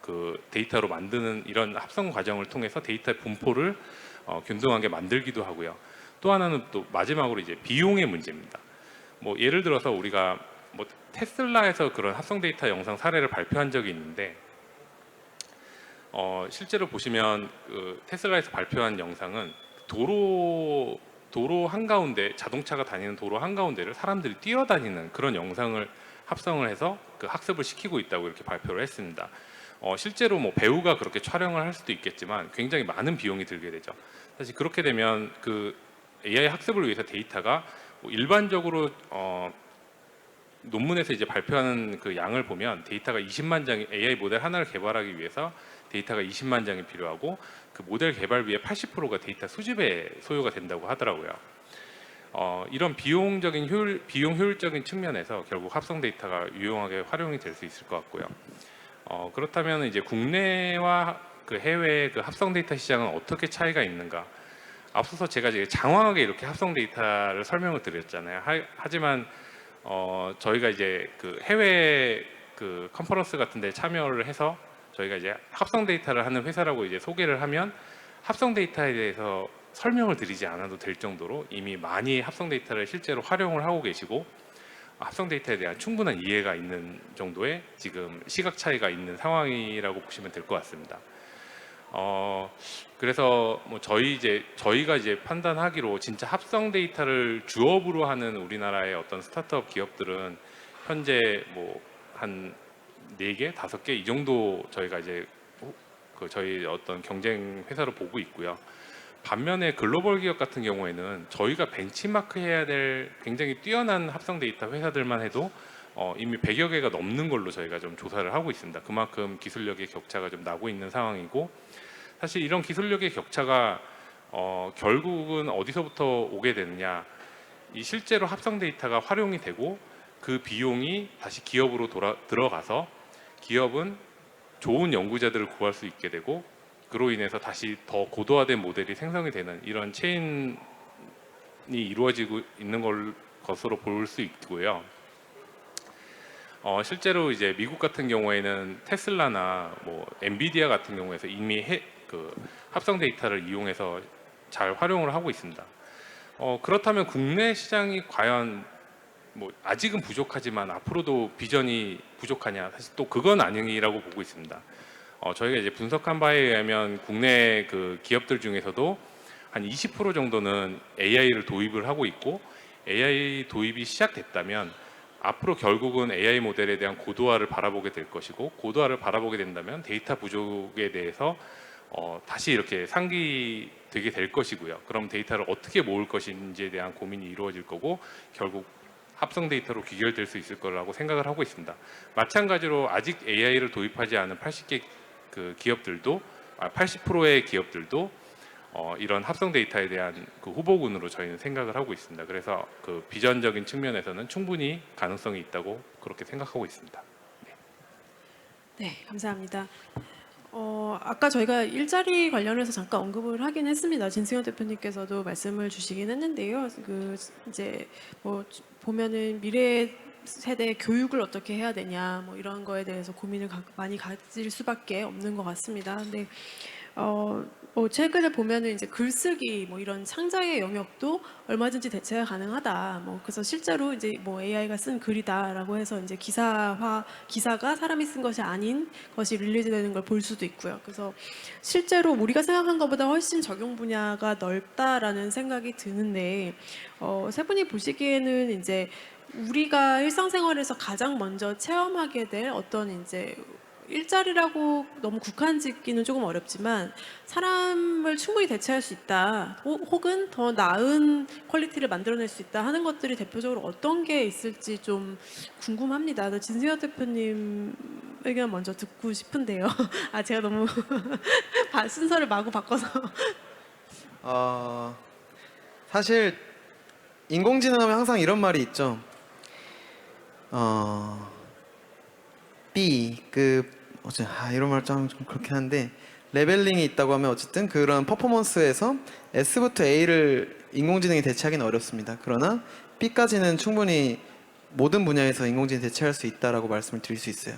그 데이터로 만드는 이런 합성 과정을 통해서 데이터의 분포를 균등하게 만들기도 하고요. 또 하나는 또 마지막으로 이제 비용의 문제입니다. 뭐 예를 들어서 우리가 뭐 테슬라에서 그런 합성 데이터 영상 사례를 발표한 적이 있는데 실제로 보시면 그 테슬라에서 발표한 영상은 도로 한가운데 자동차가 다니는 도로 한가운데를 사람들이 뛰어다니는 그런 영상을 합성을 해서 그 학습을 시키고 있다고 이렇게 발표를 했습니다. 실제로 뭐 배우가 그렇게 촬영을 할 수도 있겠지만 굉장히 많은 비용이 들게 되죠. 사실 그렇게 되면 그 AI 학습을 위해서 데이터가 뭐 일반적으로 논문에서 이제 발표하는 그 양을 보면 데이터가 20만 장, AI 모델 하나를 개발하기 위해서 데이터가 20만 장이 필요하고 그 모델 개발비의 80%가 데이터 수집에 소요가 된다고 하더라고요. 이런 비용 효율적인 측면에서 결국 합성 데이터가 유용하게 활용이 될 수 있을 것 같고요. 그렇다면 이제 국내와 그 해외의 그 합성 데이터 시장은 어떻게 차이가 있는가? 앞서서 제가 이제 장황하게 이렇게 합성 데이터를 설명을 드렸잖아요. 하지만 저희가 이제 그 해외 그 컨퍼런스 같은 데 참여를 해서 저희가 이제 합성 데이터를 하는 회사라고 이제 소개를 하면 합성 데이터에 대해서 설명을 드리지 않아도 될 정도로 이미 많이 합성 데이터를 실제로 활용을 하고 계시고 합성 데이터에 대한 충분한 이해가 있는 정도의 지금 시각 차이가 있는 상황이라고 보시면 될 것 같습니다. 그래서 뭐 저희가 이제 판단하기로 진짜 합성 데이터를 주업으로 하는 우리나라의 어떤 스타트업 기업들은 현재 뭐 한 4개, 5개 이 정도 저희가 이제 그 저희 어떤 경쟁 회사로 보고 있고요. 반면에 글로벌 기업 같은 경우에는 저희가 벤치마크 해야 될 굉장히 뛰어난 합성 데이터 회사들만 해도 이미 100여 개가 넘는 걸로 저희가 좀 조사를 하고 있습니다. 그만큼 기술력의 격차가 좀 나고 있는 상황이고 사실 이런 기술력의 격차가 결국은 어디서부터 오게 되느냐? 이 실제로 합성 데이터가 활용이 되고 그 비용이 다시 기업으로 들어가서 기업은 좋은 연구자들을 구할 수 있게 되고 그로 인해서 다시 더 고도화된 모델이 생성이 되는 이런 체인이 이루어지고 있는 것으로 볼 수 있고요. 실제로 이제 미국 같은 경우에는 테슬라나 뭐 엔비디아 같은 경우에서 이미 그 합성 데이터를 이용해서 잘 활용을 하고 있습니다. 그렇다면 국내 시장이 과연 뭐 아직은 부족하지만 앞으로도 비전이 부족하냐? 사실 또 그건 아니라고 보고 있습니다. 저희가 이제 분석한 바에 의하면 국내 그 기업들 중에서도 한 20% 정도는 AI를 도입을 하고 있고 AI 도입이 시작됐다면 앞으로 결국은 AI 모델에 대한 고도화를 바라보게 될 것이고 고도화를 바라보게 된다면 데이터 부족에 대해서 다시 이렇게 상기되게 될 것이고요. 그럼 데이터를 어떻게 모을 것인지에 대한 고민이 이루어질 거고 결국 합성 데이터로 귀결될 수 있을 거라고 생각을 하고 있습니다. 마찬가지로 아직 AI를 도입하지 않은 80개 그 기업들도 80%의 기업들도 이런 합성 데이터에 대한 그 후보군으로 저희는 생각을 하고 있습니다. 그래서 그 비전적인 측면에서는 충분히 가능성이 있다고 그렇게 생각하고 있습니다. 네, 감사합니다. 아까 저희가 일자리 관련해서 잠깐 언급을 하긴 했습니다. 진승현 대표님께서도 말씀을 주시긴 했는데요. 그 이제 뭐 보면은 미래 세대 교육을 어떻게 해야 되냐 뭐 이런 거에 대해서 고민을 많이 가질 수밖에 없는 것 같습니다. 근데 뭐 최근에 보면은 이제 글쓰기 뭐 이런 창작의 영역도 얼마든지 대체가 가능하다. 뭐 그래서 실제로 이제 뭐 AI가 쓴 글이다라고 해서 이제 기사가 사람이 쓴 것이 아닌 것이 릴리즈되는 걸 볼 수도 있고요. 그래서 실제로 우리가 생각한 것보다 훨씬 적용 분야가 넓다라는 생각이 드는데 세 분이 보시기에는 이제 우리가 일상생활에서 가장 먼저 체험하게 될 어떤 이제 일자리라고 너무 국한짓기는 조금 어렵지만 사람을 충분히 대체할 수 있다 혹은 더 나은 퀄리티를 만들어낼 수 있다 하는 것들이 대표적으로 어떤 게 있을지 좀 궁금합니다. 진승현 대표님 의견 먼저 듣고 싶은데요. 제가 너무 순서를 마구 바꿔서 사실 인공지능하면 항상 이런 말이 있죠. 이런 말 좀 그렇긴 한데 레벨링이 있다고 하면 어쨌든 그런 퍼포먼스에서 S부터 A를 인공지능이 대체하기는 어렵습니다. 그러나 B까지는 충분히 모든 분야에서 인공지능이 대체할 수 있다라고 말씀을 드릴 수 있어요.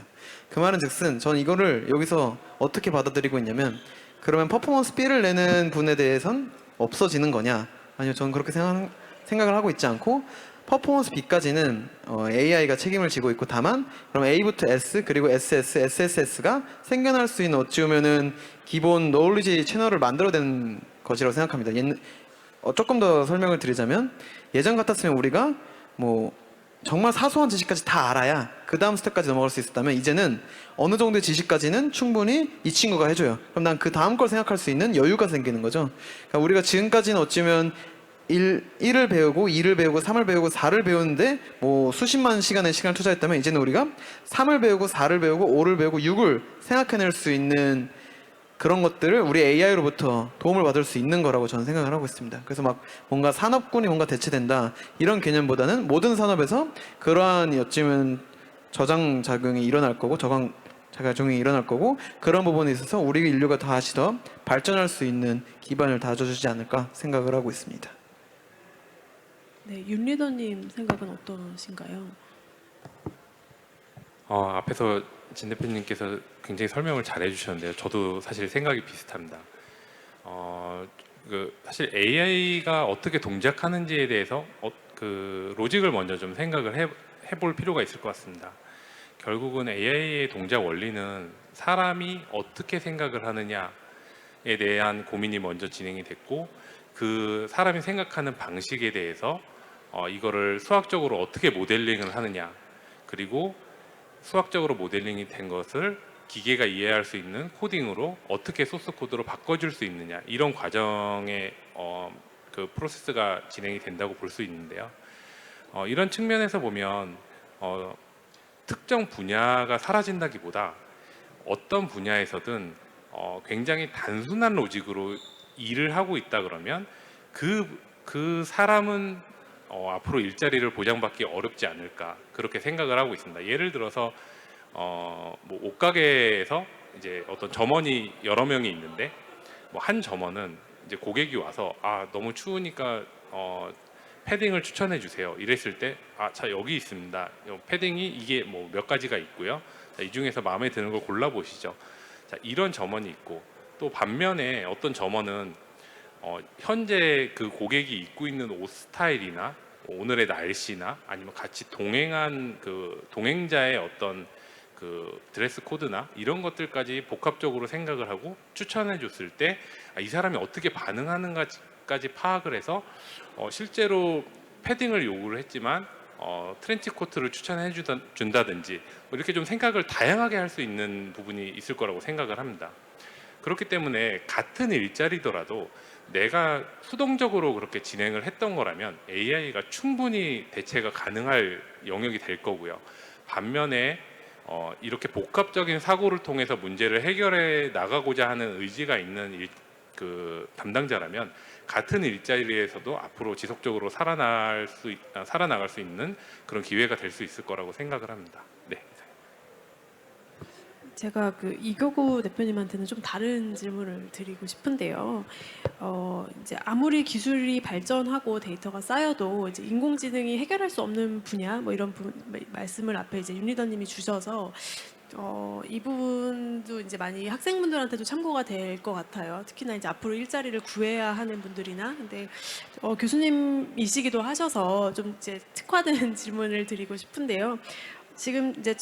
그 말은 즉슨 저는 이거를 여기서 어떻게 받아들이고 있냐면 그러면 퍼포먼스 B를 내는 분에 대해선 없어지는 거냐? 아니요, 저는 그렇게 생각을 하고 있지 않고 퍼포먼스 B까지는 AI가 책임을 지고 있고 다만 그럼 A부터 S 그리고 SS, SSS가 생겨날 수 있는 어찌 보면은 기본 노울리지 채널을 만들어낸 것이라고 생각합니다. 조금 더 설명을 드리자면 예전 같았으면 우리가 뭐 정말 사소한 지식까지 다 알아야 그 다음 스텝까지 넘어갈 수 있었다면 이제는 어느 정도의 지식까지는 충분히 이 친구가 해줘요. 그럼 난 그 다음 걸 생각할 수 있는 여유가 생기는 거죠. 그러니까 우리가 지금까지는 어찌면 1을 배우고 2를 배우고 3을 배우고 4를 배우는데 뭐 수십만 시간의 시간을 투자했다면 이제는 우리가 3을 배우고 4를 배우고 5를 배우고 6을 생각해낼 수 있는 그런 것들을 우리 AI로부터 도움을 받을 수 있는 거라고 저는 생각을 하고 있습니다. 그래서 막 뭔가 산업군이 뭔가 대체된다 이런 개념보다는 모든 산업에서 그러한 어찌면 저장작용이 일어날 거고 저장작용이 일어날 거고 그런 부분에 있어서 우리 인류가 다시 더 발전할 수 있는 기반을 다져주지 않을까 생각을 하고 있습니다. 네, 윤 리더님 생각은 어떠신가요? 앞에서 진 대표님께서 굉장히 설명을 잘 해주셨는데요. 저도 사실 생각이 비슷합니다. 사실 AI가 어떻게 동작하는지에 대해서 그 로직을 먼저 좀 생각을 해볼 필요가 있을 것 같습니다. 결국은 AI의 동작 원리는 사람이 어떻게 생각을 하느냐에 대한 고민이 먼저 진행이 됐고 그 사람이 생각하는 방식에 대해서 이거를 수학적으로 어떻게 모델링을 하느냐 그리고 수학적으로 모델링이 된 것을 기계가 이해할 수 있는 코딩으로 어떻게 소스 코드로 바꿔줄 수 있느냐 이런 과정의 그 프로세스가 진행이 된다고 볼 수 있는데요. 이런 측면에서 보면 특정 분야가 사라진다기보다 어떤 분야에서든 굉장히 단순한 로직으로 일을 하고 있다 그러면 그 사람은 앞으로 일자리를 보장받기 어렵지 않을까 그렇게 생각을 하고 있습니다. 예를 들어서 뭐 옷가게에서 이제 어떤 점원이 여러 명이 있는데 뭐 한 점원은 이제 고객이 와서 너무 추우니까 패딩을 추천해 주세요. 이랬을 때 자 여기 있습니다. 패딩이 이게 뭐 몇 가지가 있고요. 자, 이 중에서 마음에 드는 걸 골라 보시죠. 자, 이런 점원이 있고 또 반면에 어떤 점원은 현재 그 고객이 입고 있는 옷 스타일이나 오늘의 날씨나 아니면 같이 동행한 그 동행자의 어떤 그 드레스 코드나 이런 것들까지 복합적으로 생각을 하고 추천해 줬을 때 이 사람이 어떻게 반응하는가까지 파악을 해서 실제로 패딩을 요구를 했지만 트렌치 코트를 추천해 준다든지 뭐 이렇게 좀 생각을 다양하게 할 수 있는 부분이 있을 거라고 생각을 합니다. 그렇기 때문에 같은 일자리더라도 내가 수동적으로 그렇게 진행을 했던 거라면 AI가 충분히 대체가 가능할 영역이 될 거고요. 반면에 이렇게 복합적인 사고를 통해서 문제를 해결해 나가고자 하는 의지가 있는 그 담당자라면 같은 일자리에서도 앞으로 지속적으로 살아나갈 수 있는 그런 기회가 될 수 있을 거라고 생각을 합니다. 네. 제가 그 이교구 대표님한테는 좀 다른 질문을 드리고 싶은데요. 이제 아무리 기술이 발전하고 데이터가 쌓여도 이제 인공지능이 해결할 수 없는 분야 뭐 이런 말씀을 앞에 이제 윤 리더님이 주셔서 이 부분도 이제 많이 학생분들한테도 참고가 될 것 같아요. 특히나 이제 앞으로 일자리를 구해야 하는 분들이나 근데 교수님이시기도 하셔서 좀 이제 특화된 질문을 드리고 싶은데요. 지금 이제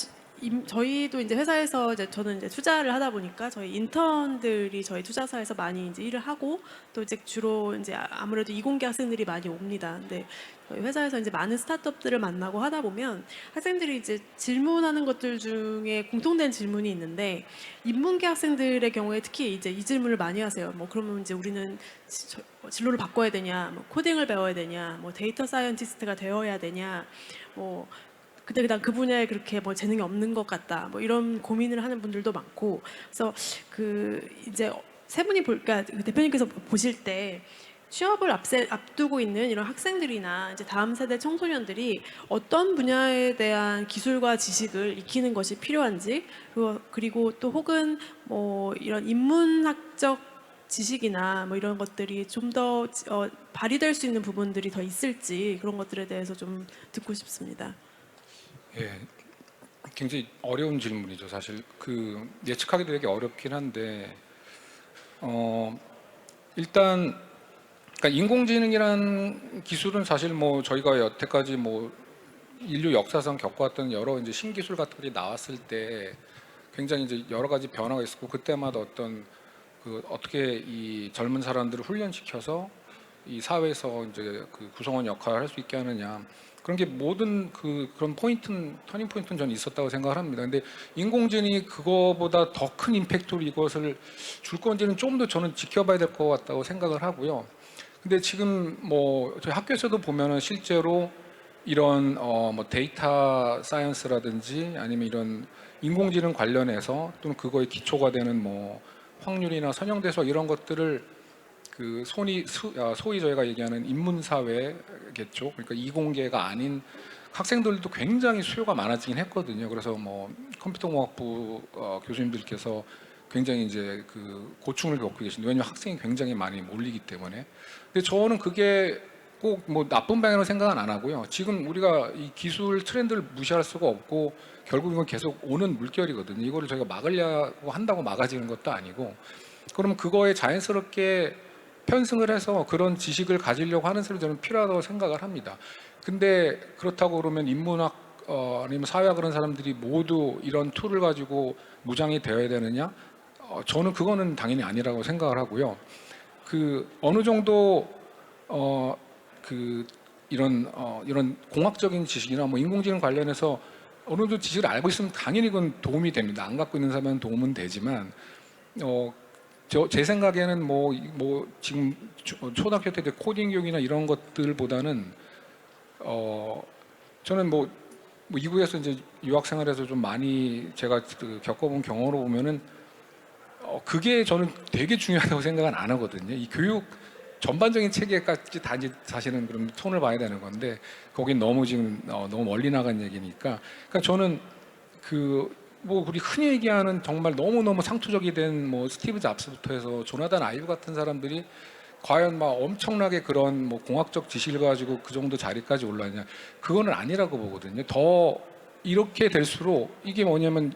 저희도 이제 회사에서 이제 저는 이제 투자를 하다 보니까 저희 인턴들이 저희 투자사에서 많이 이제 일을 하고 또 이제 주로 이제 아무래도 이공계 학생들이 많이 옵니다. 근데 저희 회사에서 이제 많은 스타트업들을 만나고 하다 보면 학생들이 이제 질문하는 것들 중에 공통된 질문이 있는데 인문계 학생들의 경우에 특히 이제 이 질문을 많이 하세요. 뭐 그러면 이제 우리는 진로를 바꿔야 되냐, 뭐 코딩을 배워야 되냐, 뭐 데이터 사이언티스트가 되어야 되냐, 뭐 근데 그다음 그 분야에 그렇게 뭐 재능이 없는 것 같다. 뭐 이런 고민을 하는 분들도 많고. 그래서 그 이제 세 분이 그러니까 대표님께서 보실 때 취업을 앞두고 있는 이런 학생들이나 이제 다음 세대 청소년들이 어떤 분야에 대한 기술과 지식을 익히는 것이 필요한지 그리고 또 혹은 뭐 이런 인문학적 지식이나 뭐 이런 것들이 좀 더 발휘될 수 있는 부분들이 더 있을지 그런 것들에 대해서 좀 듣고 싶습니다. 예, 굉장히 어려운 질문이죠. 사실 그 예측하기도 되게 어렵긴 한데 일단 그러니까 인공지능이란 기술은 사실 뭐 저희가 여태까지 뭐 인류 역사상 겪어왔던 여러 이제 신기술 같은 게 나왔을 때 굉장히 이제 여러 가지 변화가 있었고 그때마다 어떤 그 어떻게 이 젊은 사람들을 훈련시켜서 이 사회에서 이제 그 구성원 역할을 할 수 있게 하느냐 그런 게 모든 그런 터닝 포인트는 저는 있었다고 생각을 합니다. 근데 인공지능이 그거보다 더 큰 임팩트로 이것을 줄 건지는 좀 더 저는 지켜봐야 될 것 같다고 생각을 하고요. 근데 지금 뭐 저희 학교에서도 보면은 실제로 이런 뭐 데이터 사이언스라든지 아니면 이런 인공지능 관련해서 또는 그거에 기초가 되는 뭐 확률이나 선형대소 이런 것들을 그 소위 저희가 얘기하는 인문사회겠죠. 그러니까 이공계가 아닌 학생들도 굉장히 수요가 많아지긴 했거든요. 그래서 뭐 컴퓨터공학부 교수님들께서 굉장히 이제 그 고충을 겪고 계신데 왜냐하면 학생이 굉장히 많이 몰리기 때문에. 근데 저는 그게 꼭 뭐 나쁜 방향으로 생각은 안 하고요. 지금 우리가 이 기술 트렌드를 무시할 수가 없고 결국 이건 계속 오는 물결이거든요. 이거를 저희가 막으려고 한다고 막아지는 것도 아니고. 그러면 그거에 자연스럽게 편승을 해서 그런 지식을 가지려고 하는 사람이 저는 필요하다고 생각을 합니다. 근데 그렇다고 그러면 인문학 아니면 사회학 그런 사람들이 모두 이런 툴을 가지고 무장이 되어야 되느냐? 저는 그거는 당연히 아니라고 생각을 하고요. 그 어느 정도 이런 공학적인 지식이나 뭐 인공지능 관련해서 어느 정도 지식을 알고 있으면 당연히 그건 도움이 됩니다. 안 갖고 있는 사람은 도움은 되지만 제 생각에는 뭐 지금 초등학교 때 코딩 교육이나 이런 것들보다는 저는 뭐 미국에서 이제 유학 생활에서 좀 많이 제가 겪어본 경험으로 보면은 그게 저는 되게 중요하다고 생각은 안 하거든요. 이 교육 전반적인 체계까지 다 이제 사실은 그럼 톤을 봐야 되는 건데 거긴 너무 지금 너무 멀리 나간 얘기니까. 그러니까 저는 그 뭐 우리 흔히 얘기하는 정말 너무너무 상투적이 된 뭐 스티브 잡스부터 해서 조나단 아이브 같은 사람들이 과연 막 엄청나게 그런 뭐 공학적 지식을 가지고 그 정도 자리까지 올랐냐, 그거는 아니라고 보거든요. 더 이렇게 될수록 이게 뭐냐면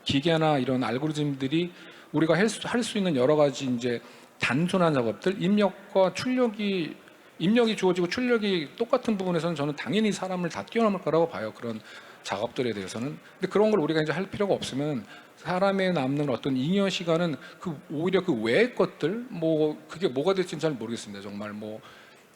기계나 이런 알고리즘들이 우리가 할 수 있는 여러 가지 이제 단순한 작업들, 입력이 주어지고 출력이 똑같은 부분에서는 저는 당연히 사람을 다 뛰어넘을 거라고 봐요. 그런 작업들에 대해서는. 근데 그런 걸 우리가 이제 할 필요가 없으면 사람의 남는 어떤 잉여 시간은 오히려 그 외의 것들, 뭐 그게 뭐가 될지는 잘 모르겠습니다. 정말 뭐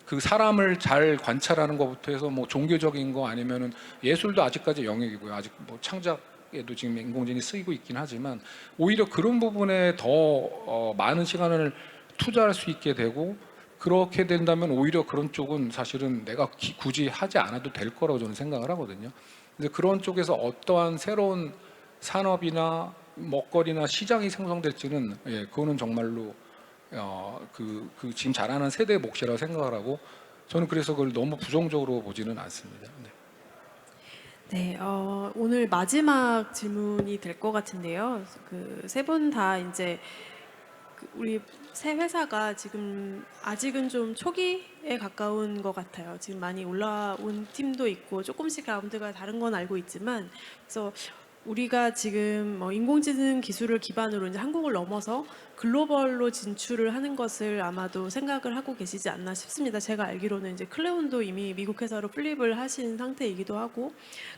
그 사람을 잘 관찰하는 것부터 해서 뭐 종교적인 거 아니면은 예술도 아직까지 영역이고요. 아직 뭐 창작에도 지금 인공지능이 쓰이고 있긴 하지만 오히려 그런 부분에 더 많은 시간을 투자할 수 있게 되고, 그렇게 된다면 오히려 그런 쪽은 사실은 내가 굳이 하지 않아도 될 거라고 저는 생각을 하거든요. 근데 그런 쪽에서 어떠한 새로운 산업이나 먹거리나 시장이 생성될지는 그거는 정말로 그 지금 자라는 세대의 몫이라고 생각을 하고, 저는 그래서 그걸 너무 부정적으로 보지는 않습니다. 네. 네, 오늘 마지막 질문이 될 것 같은데요. 그 세 분 다 이제 우리 새 회사가 지금 아직은 좀 초기에 가까운 것 같아요. 지금 많이 올라온 팀도 있고 조금씩 라운드가 다른 건 알고 있지만, 그래서 우리가 지금 뭐 인공지능 기술을 기반으로 이제 한국을 넘어서 글로벌로 진출을 하는 것을 아마도 생각을 하고 계시지 않나 싶습니다. 제가 알기로는 이제 클레온도 이미 미국 회사로 플립을 하신 상태이기도 하고,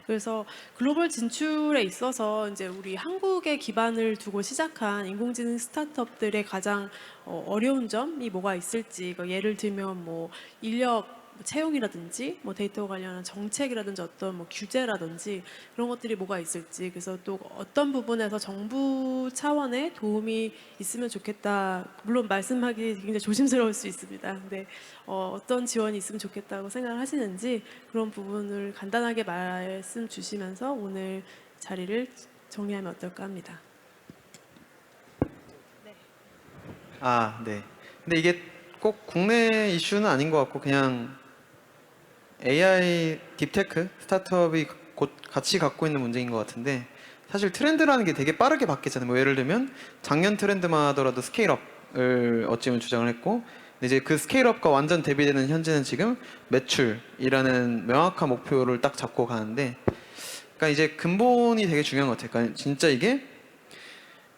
그래서 글로벌 진출에 있어서 이제 우리 한국에 기반을 두고 시작한 인공지능 스타트업들의 가장 어려운 점이 뭐가 있을지, 예를 들면 뭐 인력 채용이라든지 뭐 데이터 관련한 정책이라든지 어떤 뭐 규제라든지 그런 것들이 뭐가 있을지, 그래서 또 어떤 부분에서 정부 차원의 도움이 있으면 좋겠다. 물론 말씀하기 굉장히 조심스러울 수 있습니다. 근데 어떤 지원이 있으면 좋겠다고 생각을 하시는지 그런 부분을 간단하게 말씀 주시면서 오늘 자리를 정리하면 어떨까 합니다. 아, 네. 근데 이게 꼭 국내 이슈는 아닌 것 같고 그냥 AI 딥테크 스타트업이 곧 같이 갖고 있는 문제인 것 같은데, 사실 트렌드라는 게 되게 빠르게 바뀌잖아요. 뭐 예를 들면 작년 트렌드만 하더라도 스케일업을 어찌보면 주장을 했고, 근데 이제 그 스케일업과 완전 대비되는 현재는 지금 매출이라는 명확한 목표를 딱 잡고 가는데, 그러니까 이제 근본이 되게 중요한 것 같아요. 그러니까 진짜 이게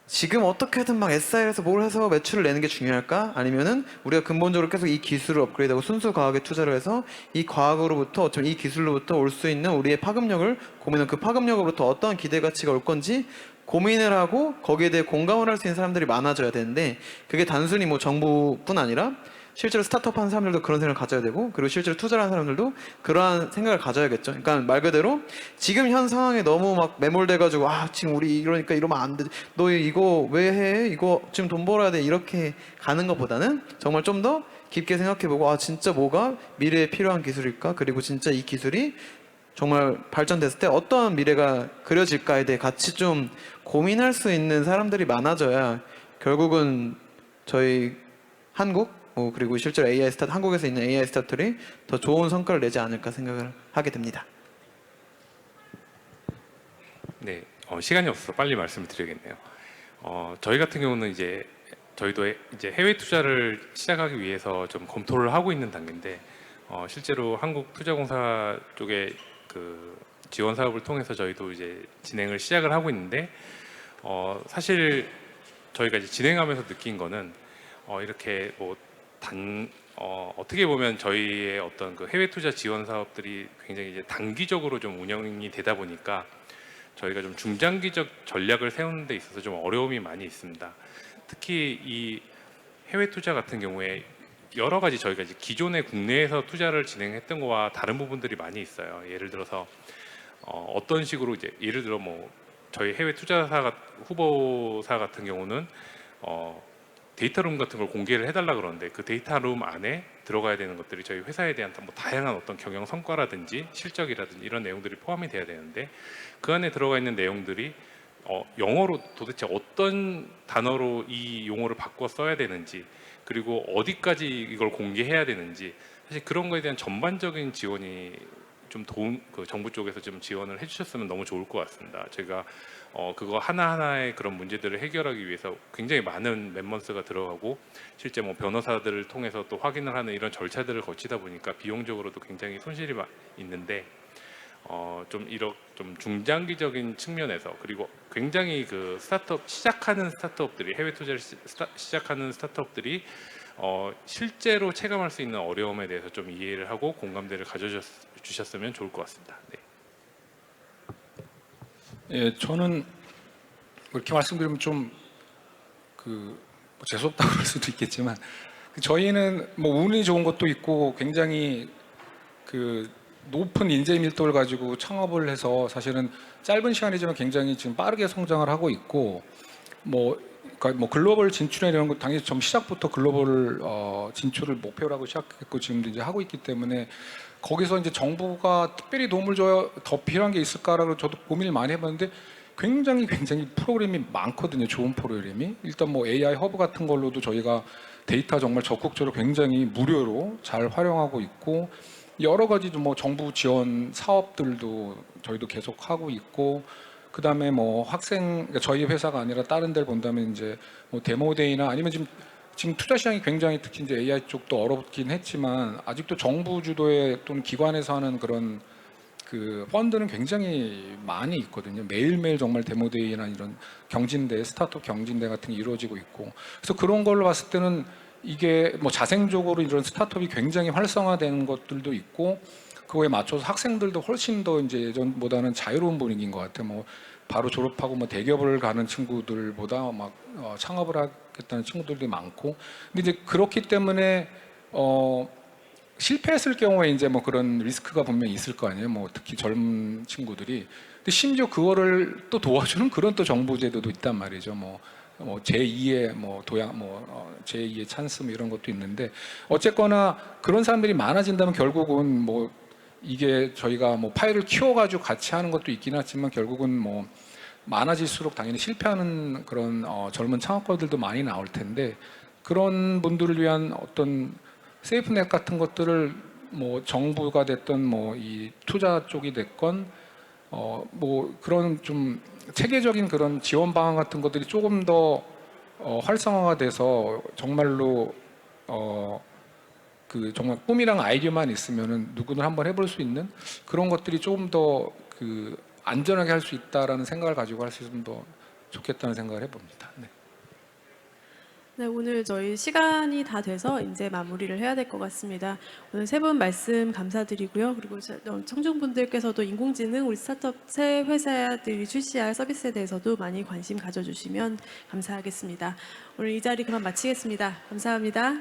지금 어떻게든 막 SI에서 뭘 해서 매출을 내는 게 중요할까? 아니면은 우리가 근본적으로 계속 이 기술을 업그레이드하고 순수 과학에 투자를 해서 이 과학으로부터 어쩌면 이 기술로부터 올 수 있는 우리의 파급력을 고민하는, 그 파급력으로부터 어떤 기대 가치가 올 건지 고민을 하고 거기에 대해 공감을 할 수 있는 사람들이 많아져야 되는데, 그게 단순히 뭐 정부뿐 아니라 실제로 스타트업 하는 사람들도 그런 생각을 가져야 되고, 그리고 실제로 투자를 하는 사람들도 그러한 생각을 가져야겠죠. 그러니까 말 그대로 지금 현 상황에 너무 막 매몰돼가지고 지금 우리 이러니까 이러면 안 돼, 너 이거 왜 해, 이거 지금 돈 벌어야 돼, 이렇게 가는 것보다는 정말 좀 더 깊게 생각해보고 진짜 뭐가 미래에 필요한 기술일까, 그리고 진짜 이 기술이 정말 발전됐을 때 어떠한 미래가 그려질까에 대해 같이 좀 고민할 수 있는 사람들이 많아져야 결국은 저희 한국 그리고 실제로 한국에서 있는 AI 스타트들이 더 좋은 성과를 내지 않을까 생각을 하게 됩니다. 네, 시간이 없어서 빨리 말씀을 드리겠네요. 저희 같은 경우는 저희도 이제 해외 투자를 시작하기 위해서 좀 검토를 하고 있는 단계인데, 실제로 한국투자공사 쪽에 그 지원 사업을 통해서 저희도 이제 진행을 시작을 하고 있는데, 사실 저희가 이제 진행하면서 느낀 거는 이렇게 어떻게 보면 저희의 어떤 그 해외 투자 지원 사업들이 굉장히 이제 단기적으로 좀 운영이 되다 보니까 저희가 좀 중장기적 전략을 세우는 데 있어서 좀 어려움이 많이 있습니다. 특히 이 해외 투자 같은 경우에 여러 가지 저희가 이제 기존의 국내에서 투자를 진행했던 거와 다른 부분들이 많이 있어요. 예를 들어서 어떤 식으로 이제 예를 들어 뭐 저희 해외 투자사 후보사 같은 경우는 데이터룸 같은 걸 공개를 해달라 그러는데, 그 데이터룸 안에 들어가야 되는 것들이 저희 회사에 대한 뭐 다양한 어떤 경영 성과라든지 실적이라든지 이런 내용들이 포함이 돼야 되는데, 그 안에 들어가 있는 내용들이 영어로 도대체 어떤 단어로 이 용어를 바꿔 써야 되는지, 그리고 어디까지 이걸 공개해야 되는지, 사실 그런 거에 대한 전반적인 지원이 좀 정부 쪽에서 좀 지원을 해주셨으면 너무 좋을 것 같습니다. 제가 그거 하나하나의 그런 문제들을 해결하기 위해서 굉장히 많은 맨먼스가 들어가고, 실제 뭐 변호사들을 통해서 또 확인을 하는 이런 절차들을 거치다 보니까 비용적으로도 굉장히 손실이 있는데, 좀 중장기적인 측면에서, 그리고 굉장히 그 시작하는 스타트업들이, 해외 투자를 시작하는 스타트업들이 실제로 체감할 수 있는 어려움에 대해서 좀 이해를 하고 공감대를 가져주셨으면 좋을 것 같습니다. 네. 예, 저는 이렇게 말씀드리면 좀 뭐 재수없다고 그럴 수도 있겠지만, 저희는 뭐 운이 좋은 것도 있고 굉장히 높은 인재 밀도를 가지고 창업을 해서 사실은 짧은 시간이지만 굉장히 지금 빠르게 성장을 하고 있고, 그러니까 뭐 글로벌 진출이라는 건 당연히 좀 시작부터 글로벌 진출을 목표라고 시작했고 지금도 이제 하고 있기 때문에, 거기서 이제 정부가 특별히 도움을 줘야 더 필요한 게 있을까라고 저도 고민을 많이 해봤는데, 굉장히 프로그램이 많거든요. 좋은 프로그램이. 일단 뭐 AI 허브 같은 걸로도 저희가 데이터 정말 적극적으로 굉장히 무료로 잘 활용하고 있고, 여러 가지 뭐 정부 지원 사업들도 저희도 계속 하고 있고, 그다음에 뭐 그러니까 저희 회사가 아니라 다른 데를 본다면 이제 뭐 데모데이나 아니면 지금 투자 시장이 굉장히 특히 이제 AI 쪽도 어렵긴 했지만, 아직도 정부 주도의 또는 기관에서 하는 그런 펀드는 굉장히 많이 있거든요. 매일매일 정말 데모데이나 이런 경진대, 스타트업 경진대 같은 게 이루어지고 있고, 그래서 그런 걸로 봤을 때는 이게 뭐 자생적으로 이런 스타트업이 굉장히 활성화되는 것들도 있고, 그거에 맞춰서 학생들도 훨씬 더 이제 예전보다는 자유로운 분위기인 것 같아요. 뭐 바로 졸업하고 뭐 대기업을 가는 친구들보다 막 창업을 하겠다는 친구들도 많고, 근데 이제 그렇기 때문에 실패했을 경우에 이제 뭐 그런 리스크가 분명히 있을 거 아니에요. 뭐 특히 젊은 친구들이. 근데 심지어 그거를 또 도와주는 그런 또 정부 제도도 있단 말이죠. 뭐 제2의 제2의 찬스 뭐 이런 것도 있는데, 어쨌거나 그런 사람들이 많아진다면 결국은 뭐 이게 저희가 뭐 파일을 키워가지고 같이 하는 것도 있긴 하지만, 결국은 뭐 많아질수록 당연히 실패하는 그런 젊은 창업가들도 많이 나올 텐데, 그런 분들을 위한 어떤 세이프넷 같은 것들을 뭐 정부가 됐던 뭐 이 투자 쪽이 됐건 뭐 그런 좀 체계적인 그런 지원 방안 같은 것들이 조금 더 활성화가 돼서, 정말로 정말 꿈이랑 아이디어만 있으면은 누구든 한번 해볼 수 있는 그런 것들이 조금 더 안전하게 할 수 있다라는 생각을 가지고 할 수 있으면 더 좋겠다는 생각을 해봅니다. 네. 네, 오늘 저희 시간이 다 돼서 이제 마무리를 해야 될 것 같습니다. 오늘 세 분 말씀 감사드리고요. 그리고 청중분들께서도 인공지능 우리 스타트업 새 회사들이 출시할 서비스에 대해서도 많이 관심 가져주시면 감사하겠습니다. 오늘 이 자리 그만 마치겠습니다. 감사합니다.